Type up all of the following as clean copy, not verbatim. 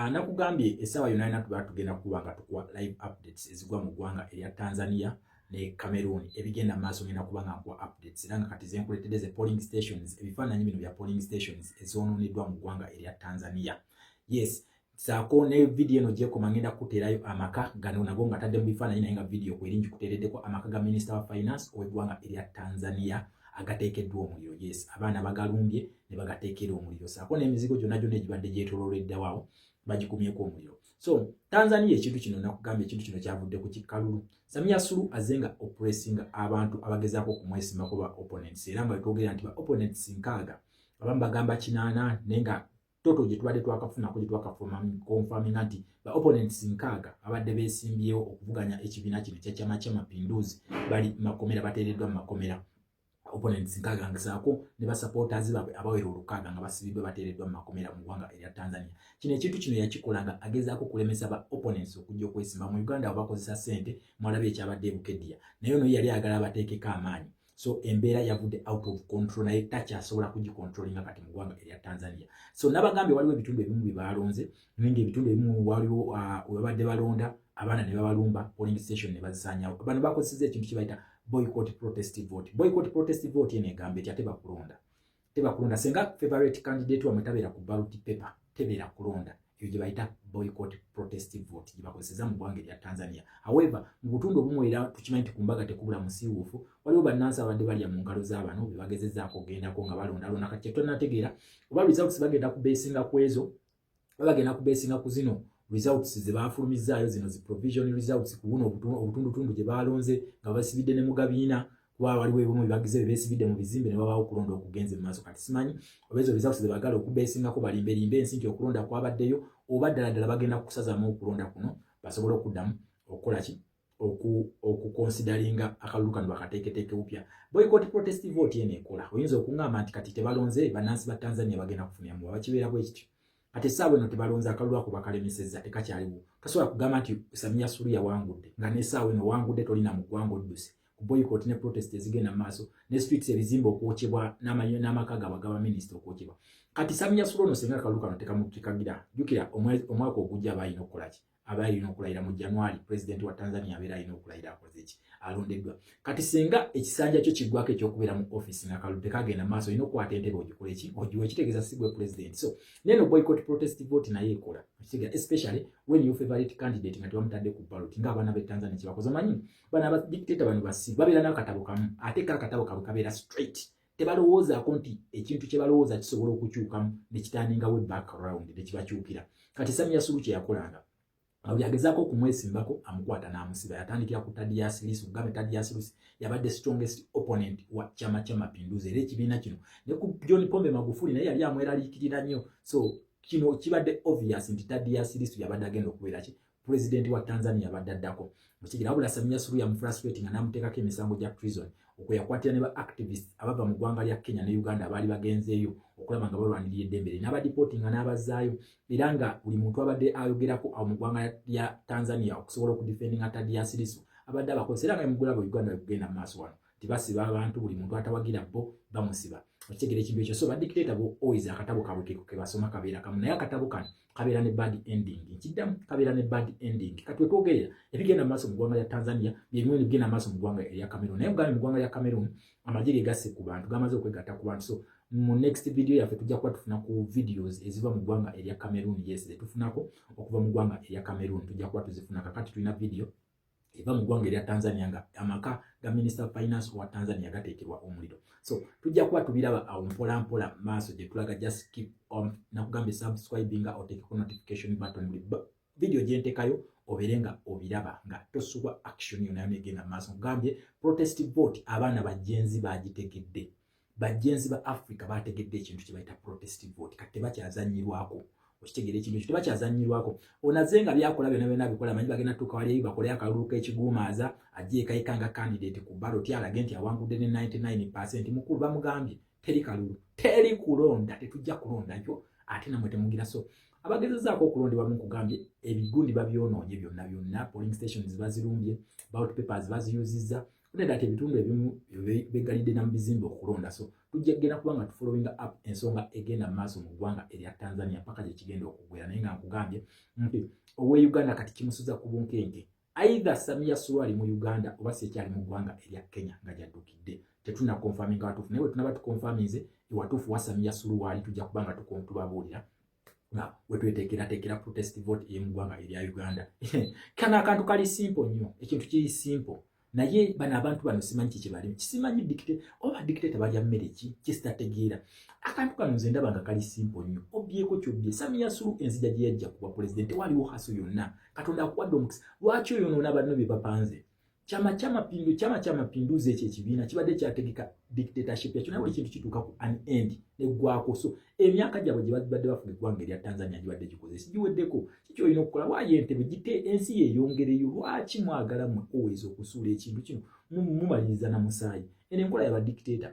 nakugambye essaawa yonna ina tuba tugenda kuba nga tukuwa live updates ezigwa mu ggwanga erya Tanzania ne Cameroon ebigenda mu maaso ngenda kuba nga nkuwa updates era nga kati zenkuleetedde ze polling stations ebifaananyi bino bya polling stations ezoononeddwa mu ggwanga erya Tanzania. Yes, saako ne video eno gyekoma ngenda kuteerayo amaka gano nago nga tadde mu bifaananyi naye nga video kweringi kuteereddeko amaka ga Minister wa Finance ow'eggwanga erya Tanzania agateekeddwa omuliro. Yes, abaana bagalumbye ne bagateekera omuliro saako n'emizigo gyonna egibadde gyetoolooleddwawo bagikumyeko omuliro. So Tanzania ekintu kino nakugambye ekintu kino kyavudde ku kikalulu. Samia Suluhu azenga oppressinga abantu abagezaako okumwesimbako ba opponents era nga twogera nti ba opponents nkaaga abamu bagamba 8 nenga toto gye tubadde twakafunako gye twakakonfaminga nti ba opponents nkaaga abadde beesimbyewo okuvuganya ekibiina kino ky'ekyama ky'amapinduzi bali makomera bateereddwa mu makomera. Opponents nkaaga ngezaako ne basupporters baabwe abawera 600 nga basibiddwa bateereddwa mu makomera mu ggwanga erya Tanzania. Kino ekintu kino yakikolanga agezaako kulemesa ba opponents okujja okwesimba mu Uganda abakozesa ssente mwalabe ekyabadde Bukedya naye ono yali ayagala abateekeko amaanyi. So embeera yavudde out of control naye takyasobola kugicontrollinga kati mu ggwanga erya Tanzania. So nabagambye waliwo ebitundu ebimu bye balonze nenga ebitundu ebimu waliwo webadde balonda abaana ne babalumba polling station ne bazisaanyawo. Bano bakozesezza ekintu kibayita boycott protest vote. Boycott protest vote yene egambe etya teba kulonda senga favorite candidate wamwe tabeera ku ballot paper tebeera kulonda ebyo gye bayita boycott protest vote gye bakozesezza mu ggwanga erya Tanzania. However mu butundu obumu era tukimanyi nti ku mbaga tekubula musiiwuufu waliwo bannansi abadde balya mu ngalo z'abano be bagezezzaako okugendako nga balondalonda kati kyetonnanategeera oba results bagenda kubeesinga ku ezo bagenda kubeesinga ku zino results ze baafulumizzaayo zino zi provision results ku buno obutundutundu gye balonze nga basibidde ne mu gabiina kuba waliwo ebimu bibagize beesibidde mu bizimbe ne babaawo okulonda okugenze mu maaso. Kati simanyi oba ezo results ze bagala okubeesingako balimberimbe ensi nti okulonda kwabaddeyo oba ddala bagenda kusazaamu okulonda kuno basobole okuddamu okukola ki okukonsidaringa akalulu kano bakateeketeeke upya. Boycott protest vote yene ekola oyinza okuŋŋamba nti kati tebalonze bannansi ba Tanzania bagenda kufuniramu bwaba kibeera bwe kityo. Ate essaawa eno tebalonze akalulu ako bakalemesezza tekakyaliwo. Tasobola kugamba nti Samia Suluhu yawangudde nga n'essaawa eno wangudde tolina mu ggwanga odduse ku boycott ne protest ezigenda mu maaso ne streets ebizimbe okwokyebwa n'amaka gabwe gaba minisita okwokyebwa. Kati Samia Suluhu ono senga akalulu kano tekamukagira jjukira omwaka ogujja aba alina okukola ki aba alina okulayira mu January president wa Tanzania abeera alina okulayira akoze ki alondeddwa. Kati senga ekisanja kyo kiggwako ekyokubeera mu office n'akalulu tekagenda mu maaso olina okukwata entebe ogikole ki ogiwa ekitegeeza si gwe president. So neno boycott protest vote naye ekola especially when your favorite candidate nga tebamutadde ku ballot ng'abaana b'e Tanzania kyebakoze manyi bana ba dictator bano basi babeera n'akatabo kamu ate akatabo kabwe kabeera straight tebalowoozaako nti ekintu kye balowooza kisobola okukyukamu ne kitandingawo background ne kibakyukira. Kati Samia Suluhu kye yakolanga buli agezaako okumwesimbako amukwata n'amusiba yatandikira ku Thaddeus Lissu Mugabe. Thaddeus Lissu yabadde strongest opponent wa Chama cha Mapinduzi era ekibiina kino ne ku John Pombe Magufuli naye yali amweraliikirira nnyo. So kino kibadde obvious nti Thaddeus Lissu yabadde agenda okubeera ki president wa Tanzania yabadde addako mukigira wabula Samia Suluhu yamufrustrating nga n'amuteekako emisango gya treason okweyakwatira ne ba activists abava mu ggwanga lya Kenya ne Uganda abaali bagenzeeyo okulaba nga balwanirira eddembe n'abadipotinga n'abazaayo era nga buli muntu abadde ayogerako mu ggwanga lya Tanzania okusobola okudefendinga Thaddeus Lissu abadde abakozesa era nga emugulabo Uganda kugenda mu maaso wano tibasiba abantu buli muntu atawagira bo bamusiba okitegera ekintu ekyo. So badictator bo always akatabo kabwe ke basoma kabeera kamu naye akatabo kano kabeera ne bad ending nkiddamu kabeera ne bad ending. Kati wetwogerera ebigenda mu maaso mu ggwanga lya Tanzania byebimu ebigenda mu maaso mu ggwanga erya Cameroon naye mugambe mu ggwanga lya Cameroon amagye ge gasse ku bantu gamaze okwegatta ku bantu. So mu next video yaffe tujja kuba tufuna ku videos eziva mu ggwanga erya Cameroon. Yes, zetufunako okuva mu ggwanga erya Cameroon tujja kuba tuzifuna. Kakati tulina video eva mu ggwanga erya Tanzania nga amaka ga Minister of Finance wa Tanzania gateekerwa omuliro. So tujja kuba tubiraba awo mpola mpola maaso gye tulaga. Just keep on nakugambe subscribing oteekeko notification button buli video gye nteekayo obeere nga obiraba nga tosubwa action yonna egenda mu maaso. Nkugambye protest vote abaana bajjenzi bagitegedde bajjenzi ba Africa bategedde ekintu kye bayita protest vote kati tebakyazanyirwako okitegera ekintu ekyo tebakyazanyirwako. Onazenga byakola byonna bikola manyi bagenda tuka wali bakole akalulu k'ekiguumaaza ajje ekayikanga candidate ku ballot alage nti awangudde ne 99% mukulu bamugambye teri kalulu teri kulonda tetujja kulondayo ate namwe temugira. So abagezezaako okulondebwa mu kugambye ebigundi babyonoonye byonna polling stations bazirumbye ballot papers baziyuzizza Kutenda ate ebitundu ebimu begalidde na bizimbe okulonda so tujja kugenda kubanga tufollowing up ensonga egenda maaso mu ggwanga erya Tanzania paka gye kigenda okugwera naye nga nkugambye nti owe Uganda kati kimusuza ku bunkenke either Samia Suluhu ali mu Uganda oba sekyali mu ggwanga erya Kenya nga jaddukidde tetuna confirming watufu naye tunaba tukonfirminze watufu wa Samia Suluhu ali tujja kubanga tubabuulira nga wetweteekera protest vote ye mu ggwanga erya Uganda kana akantu kali simple nnyo ekintu kiri simple naye bana abantu bano simanyi kiki bali kisimanyi dictator balya mmere ki kisitategeera akantu kano nze ndaba nga kali simple nnyo obyeko kyobye Samia Suluhu enzija gye yajja kuba president waliwo haso yonna Katonda akuwadde omukisa lwaki oyo noona banno bye bapanze chama cha mapinduzi ekyo ekibiina kibadde kyategeka dictatorship yakyo naye buli kintu kituuka ku an end neggwako so emyaka gyabwe gye badde bafuga eggwanga erya Tanzania gibadde gikoze sigiweddeko kiki olina okukola waayo Entebbe gite ensi yeeyongereyo lwaki mwagala mwe always okusuula ekintu kino mumaliriza na musaayi eno enkola yabadictator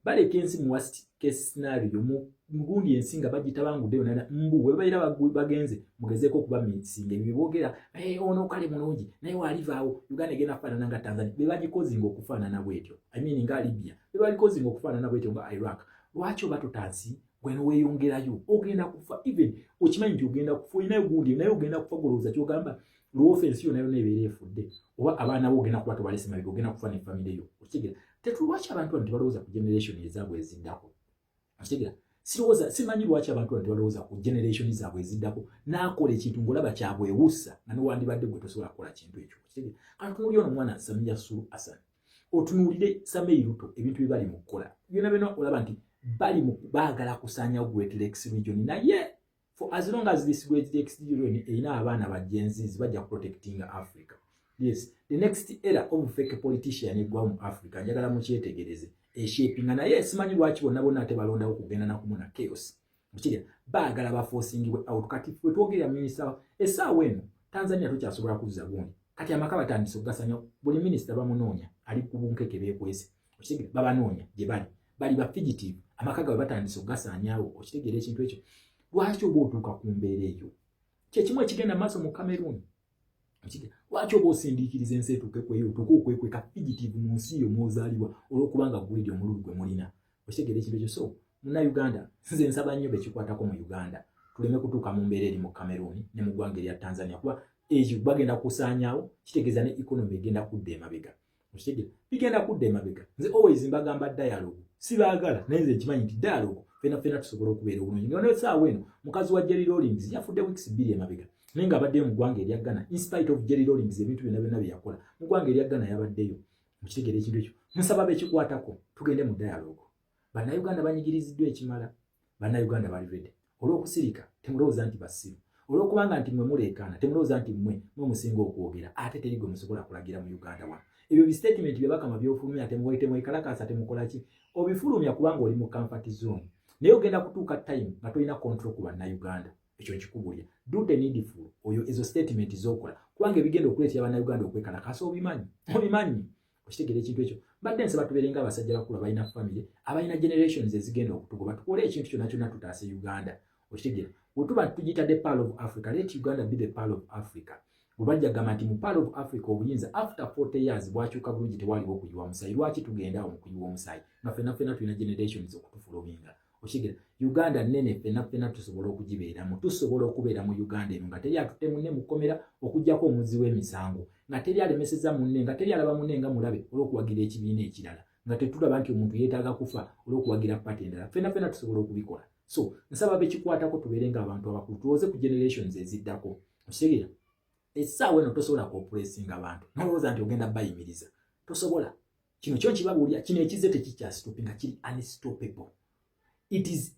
baleka ensi mu worst case scenario mu gundi ensi nga bagitabanguddeyo nana mbu bwe babeera bagenze mugezeeko okuba misinga ebyo boogera ono kale mulungi naye walivaawo Uganda egenda kufaanana nga Tanzania be bagikozinga okufaanana bwetyo I mean nga Libya be bagikozinga okufaanana bwetyo nga Iraq lwaki oba tutansi gweno weeyongerayo ogenda kufa even okimanyi nti ogenda kufa olinayo gundi naye ogenda kufa golowooza kyogamba lwofensi yo nayo neebeera efudde oba abaana bo ogenda kuba tobalese mabega ogenda kufa ne famire yo okitegeera tetulwaki abantu bano tebalowooza ku generation ezaabwe eziddako okitegeera simanyi lwaki abantu bano tebalowooza ku generation zaabwe eziddako n'akola ekintu ng'olaba kyabwewussa nga newandibadde gwe tosobola kukola kintu ekyo okitegeera kati tunuulire ono omwana Samia Suluhu Hassan otunuulire Samia Ruto ebintu bye bali mu kukola byonna byonna olaba nti bali mu baagala kusaanyawo Great Lakes region naye for as long as this Great Lakes region erina abaana ba Gen Z bajja protecting Africa. Yes, the next era of fake politician egwa mu Africa njagala mukyetegereze eshapinga naye simanyi lwaki bonna ate balondawo kugenda nakumuna chaos mukirya baagala baforcingibwe out kati fwe twogera minisita essaawa eno Tanzania tukyasobola kuzza gundi kati amaka batandise okugasanya buli minisita bamunoonya ali ku bunkeke beekwese okitegeera babanoonya gye bali ba fugitive amaka gaabwe batandise okugasaanyaawo okitegeera ekintu ekyo lwaki oba otuuka ku mbeera eyo kyekimu ekigenda maaso mu Cameroon lwaki oba osindiikiriza ensi etuuke kweyo otuuke okwekweka fugitive mu nsi yo mwozaalibwa olw'okubanga gulidde omululu gwe mulina okitegeera ekintu ekyo so Munnayuganda nze nsaba nnyo bekikwatako mu Uganda tuleme kutuuka mu mbeera eri mu Cameroon ne mu ggwanga erya Tanzania kuba ekyo bagenda kusaanyaawo kitegeeza ne economy egenda kudda emabega okitegeera bigenda kudda emabega nze always mbagamba dialogue sibaagala naye nze nkimanyi nti dialogue fena tusobola okubeera obulungi nga essaawa eno mukazi wa Jerry Rawlings yafudde weeks 2 emabega naye nga abaddeyo mu ggwanga erya Ghana in spite of Jerry Rawlings ebintu byonna bye yakola mu ggwanga erya Ghana yabaddeyo mukitegeera ekintu ekyo nsaba bekikwatako tugende mu dialogue Bannayuganda banyigiriziddwa ekimala Bannayuganda bali ready olw'okusirika temulowooza nti basiru olw'okubanga nti mmwe muleekaana temulowooza nti mmwe musinga okwogera ate teri gwe musobola kulagira mu Uganda wano ebyo bistatement bye bakama byofulumya temwekalakasa temukola ki obifulumya kubanga oli mu comfort zone naye ogenda kutuuka time nga tolina control ku Bannayuganda ekyo nkikubulya do the needful oyo ezo statement z'okola kubanga ebigenda okuleetera Bannayuganda okwekalakasa obimanyi okitegeera ekintu ekyo badde nsaba tubeerenga abasajja bakulu balina family abalina generations ezigenda okutugoba tukole ekintu kyonna tutaase Uganda okitegeera bwetuba tugiyita the pearl of Africa let Uganda be the pearl of Africa bwebajja gamba nti mu pearl of Africa obuyinza after 40 years bwakyuka bulungi tewaliwo okuyiwa omusaayi lwaki tugendaawo mu kuyiwa omusaayi nga fenna tulina generations okutufuluminga okitegeera Uganda nene fenna tusobola okugibeeramu tusobola okubeera mu Uganda eno nga teri atutte munne mukomera okugyako omuzi w'emisango nga teri alemeseza munne nga teri alaba munne nga mulabe olw'okuwagira ekibiina ekirala nga tetulaba nti omuntu yeetaaga kufa olw'okuwagira pati endala fenna tusobola okubikola so nsaba bekikwatako tubeere nga abantu abakulu tuwoze ku generations eziddako okitegeera essaawa eno tosobola kuoppressinga abantu nolowooza nti ogenda bayimiriza tosobola kino kyo nkibabuulira kino ekize tekikyasitopinga kiri unstoppable it is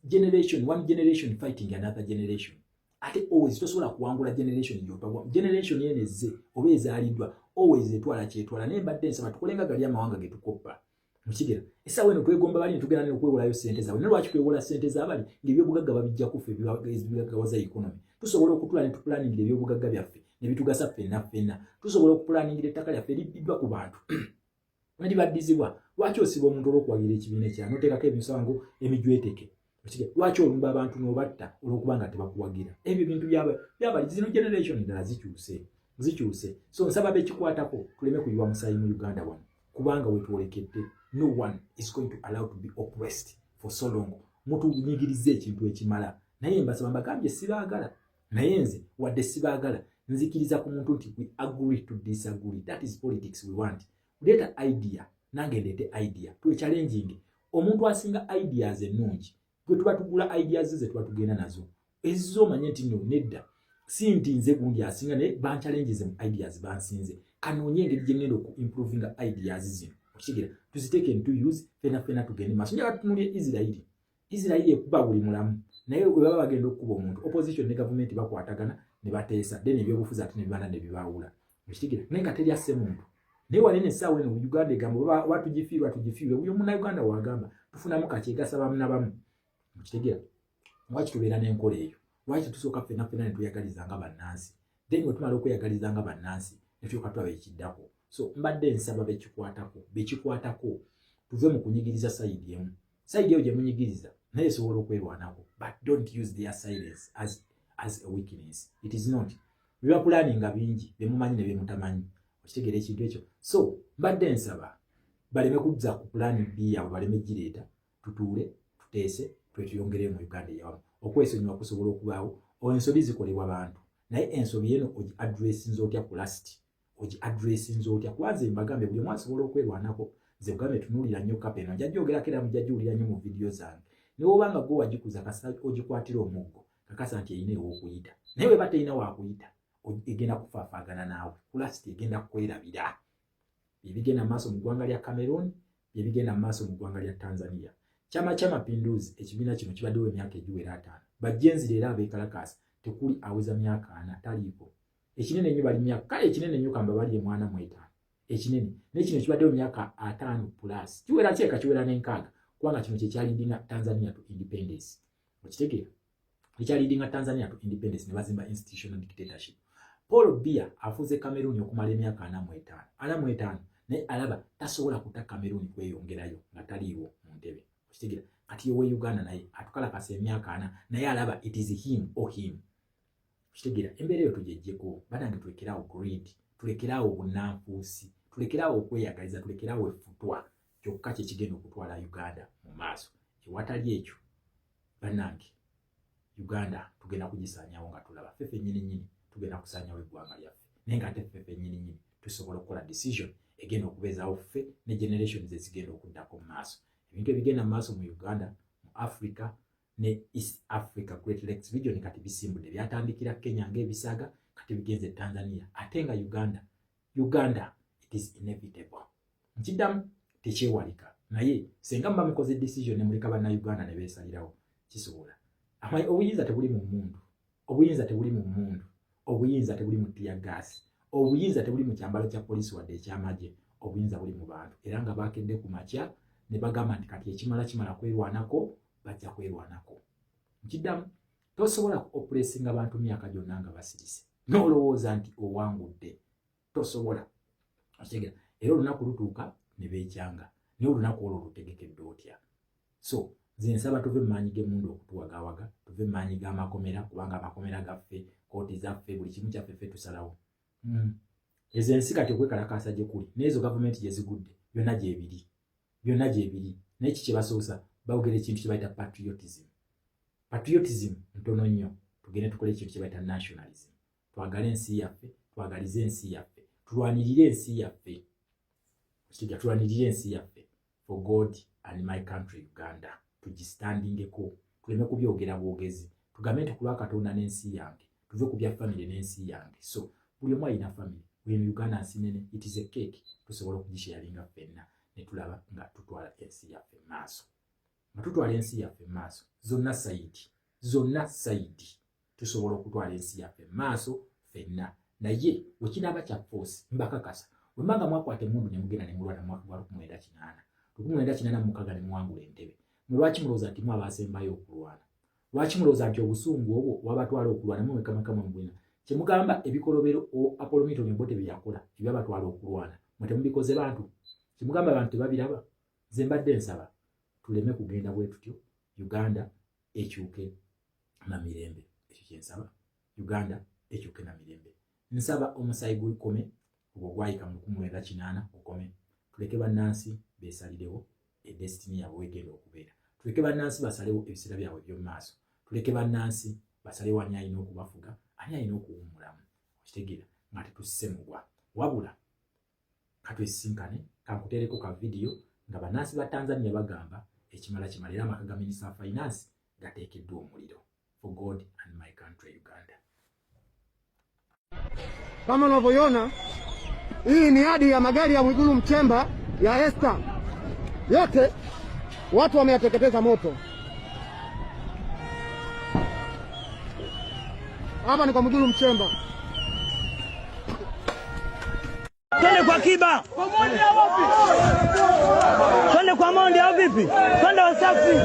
one generation fighting another generation ate always tosobola kuwangula generation gy'otagwa generation yene ezze oba ezaaliddwa always etwala kyetwala naye mbadde nsaba tukolenga gali amawanga getukoppa mukigera essaawa eno twegomba bali tugenda ne okwewolayo ssente zaabwe naye lwaki twewola ssente zaabali ng'ebyobugagga babijja kufa ebibaggawaza economy tusobola okutula ne tupulaningira ebyobugagga byaffe ne bitugasa ffenna tusobola okupulaningira ettaka lyaffe libbiddwa ku bantu nalibaddizibwa lwaki osiba omuntu olw'okuwagira ekibiina ekya noteekako emisango emijweteke lwaki olumba abantu n'obatta olw'okubanga tebakuwagira ebyo bintu byabali zino generation endala zikyuse so nsaba bekikwatako tuleme kuyiwa musaayi mu Uganda wano kubanga wetwolekedde no one is going to allow to be oppressed for so long. Mutunyigirize ekintu ekimala. Naye mbasaba mbagambye sibaagala. Naye nze wadde sibaagala nzikiriza ku muntu nti we agree to disagree. That is politics we want. Leeta idea nange ndeete idea. Twechallenging. Omuntu asinga ideas ennungi. Gwe tuba tugula ideas ze tuba tugenda nazo. Ezo manye nti nno nedda. Si nti nze gundi asinga ne banchallenges mu ideas bansinze. Kanoonye engeri gye ngenda ku improving ideas zino. Okitegera tuziteeke into use fena tugende maaso. Njagala tutunuulire Israeli. Israeli ekuba buli mulamu. Naye bwe baba bagenda okukuba omuntu opposition ne government bakwatagana ne bateesa then ebyobufuzi ate ne bibanda ne bibaawula. Okitegera naye nga teri asse muntu. Naye wali n'essaawa eno Uganda egamba watugifiirwe buli Munnayuganda wagamba tufunamu kakyegasa bamu na bamu. Okitegera lwaki tubeera n'enkola eyo? Lwaki tusooka ffenna ne tweyagaliza nga bannansi? Then bwe tumala okweyagaliza nga bannansi ne tulyoka tulaba ekiddako. So mbadde nsaba bekikwatako tuve mu kunyigiriza sayidi emu. Sayidi eyo gye munyigiriza naye esobola okwerwanako, but don't use their silence as a weakness. It is not. Biba planninga bingi bemumanyi ne bemutamanyi. Okitegera ekintu ekyo. So mbadde nsaba baleme kujja ku plan B yaabwe baleme gireeta, tutuule tuteese twetuyongere mu Uganda eyawamu. Okwesonyiwa kusobola okubaawo, ensobi zikolebwa bantu. Naye ensobi eno ogi addressinze otya ku last? Ogi addressinze otya? Kubanze mbagambe buli omu asobola okwerwanako. Nze bugambe tunuulira nnyo kapeno. Njya gyogerako era mujja giwulira nnyo mu vidiyo zange. Ne bw'obanga gwe wagikuza kasa ogikwatira omuggo, kakasa nti erina ew'okuyita. Naye bw'eba terina waakuyita, egenda kufaafaagana naawe. Ku last egenda kwerabira. Ebigenda mu maaso mu ggwanga lya Cameroon, ebigenda mu maaso mu ggwanga lya Tanzania. Chama cha Mapinduzi ekibiina kino kibaddewo emyaka egiwera 5. Bajjenzi leero abeekalakaasa tekuli aweza myaka 4 taliiko. Ekinene nnyo bali myaka kale ekinene nnyo kamba bali emwana mu 5. Ekinene n'ekino kibaddewo myaka 5 plus. Kiwera kyeka kiwera n'enkaaga kubanga kino kye kyalidinga Tanzania to independence. Okitegeera? Ekyalidinga Tanzania to independence ne bazimba institutional dictatorship. Paul Biya afuze Cameroon okumala emyaka 45 naye alaba tasobola kuta Cameroon kweyongerayo nga taliiwo mu ntebe. Okitegera kati yewe Uganda naye atukalakasa emyaka 4 naye alaba it is him or him. Okitegera embeera eyo tugejjeko banange tulekerawo greed, tulekerawo bunnanfuusi, tulekerawo okweyagaliza, tulekerawo effutwa. Kyokka kye kigenda okutwala Uganda mu maaso. Ewatali ekyo banange Uganda tugenda kugisaanyawo nga tulaba ffeffe nnyini tugenda kusaanyawo eggwanga lyaffe. Naye nga ate ffeffe nnyini tusobola okukola decision egenda okubeezaawo ffe ne generations ezigenda okuddako mu maaso. Ebintu ebigenda mu maaso mu Uganda, mu Africa ne East Africa Great Lakes region kati bisimbudde. Byatandikira Kenya ng'ebisaaga kati bigenze Tanzania. Ate nga Uganda it is inevitable. Nkiddamu tekyewalika. Naye senga mba mukoze decision ne muleka bannayuganda ne beesalirawo kisobola. Obuyinza tebuli mu mmundu. Obuyinza tebuli mu mmundu. Obuyinza tebuli mu tear gas. Obuyinza tebuli mu kyambalo kya poliisi wadde ekyamagye. Obuyinza buli mu bantu. Era nga baakedde ku makya ne bagamba nti kati ekimala kwerwanako bajja kwerwanako. Nkiddamu tosobola kuoppressinga abantu myaka gyonna nga basirise. N'olowooza nti owangudde. Tosobola. Okitegera era olunaku lutuuka ne beekyanga. Naye olunaku olwo lutegekedde otya? So nze nsaba tuve mu maanyi g'emmundu okutuwagawaga, tuve mu maanyi g'amakomera kubanga amakomera gaffe, kooti zaffe, buli kimu kyaffe ffe tusalawo. Ezo ensi kati okwekalakaasa gye kuli n'ezo gavumenti gye zigudde byonna gyebiri. Naye kiki kye basoosa bawogera ekintu kye bayita patriotism. Patriotism ntono nnyo. Tugende tukole ekintu kye bayita nationalism. Twagale ensi yaffe, twagalize ensi yaffe, tulwanirire ensi yaffe. Tulwanirire ensi yaffe for God and my country Uganda. Tugistandingeko, tuleme kubyogera bwogezi. Tugambe nti ku lwa Katonda n'ensi yange, tuve ku bya family n'ensi yange. So buli omu alina family. Buli Uganda nsi nene, it is a cake. Tusobola okugisharinga ffenna ne tulaba nga tutwala ensi yaffe maaso. Nga tutwala ensi yaffe maaso, zonna sayidi tusobola okutwala ensi yaffe maaso ffenna. Naye wekinaaba kya force mbakakasa wembanga mwakwata emmundu ne mugenda ne mulwana mwaka gwa 1998 mukaga ne muwangula entebe. Lwaki mulowooza nti mwabasembayo okulwana? Lwaki mulowooza nti obusungu obwo wabatwala okulwana mwekamakamu mbwina? Kye mugamba ebikolobero Apollo Milton Obote bye yakola ebyabatwala okulwana mwe temubikoze bantu. Kye mugamba abantu tebabiraba. Nze mbadde nsaba tuleme kugenda bwe tutyo. Uganda ekyuke na mirembe. Ekyo kye nsaba. Uganda ekyuke na mirembe. Nsaba omusaayi gukome ogwo gwayika mu 1998 okome. tuleke bannansi beesalirewo destiny yaabwe egenda okubeera. Tuleke bannansi basalewo ebisira byabwe by'omu maaso. Tuleke bannansi basalewo ani alina okubafuga, ani alina okuwummulamu. Okitegeera nga tetusse mugwa. Wabula katwesisinkane kankuteereko ka video nga bannansi ba Tanzania bagamba ekimala kimala era amaka ga Minister of Finance gateekeddwa omuliro. For God and my country Uganda. Kama unavyoona, hii ni hadi ya magari ya Mwigulu Nchemba ya Esther. Yote watu wameyateketeza moto. Hapa ni kwa Mwigulu Nchemba. Twende kwa Kiba. Twende kwa Mondi au vipi? Twende Wasafi.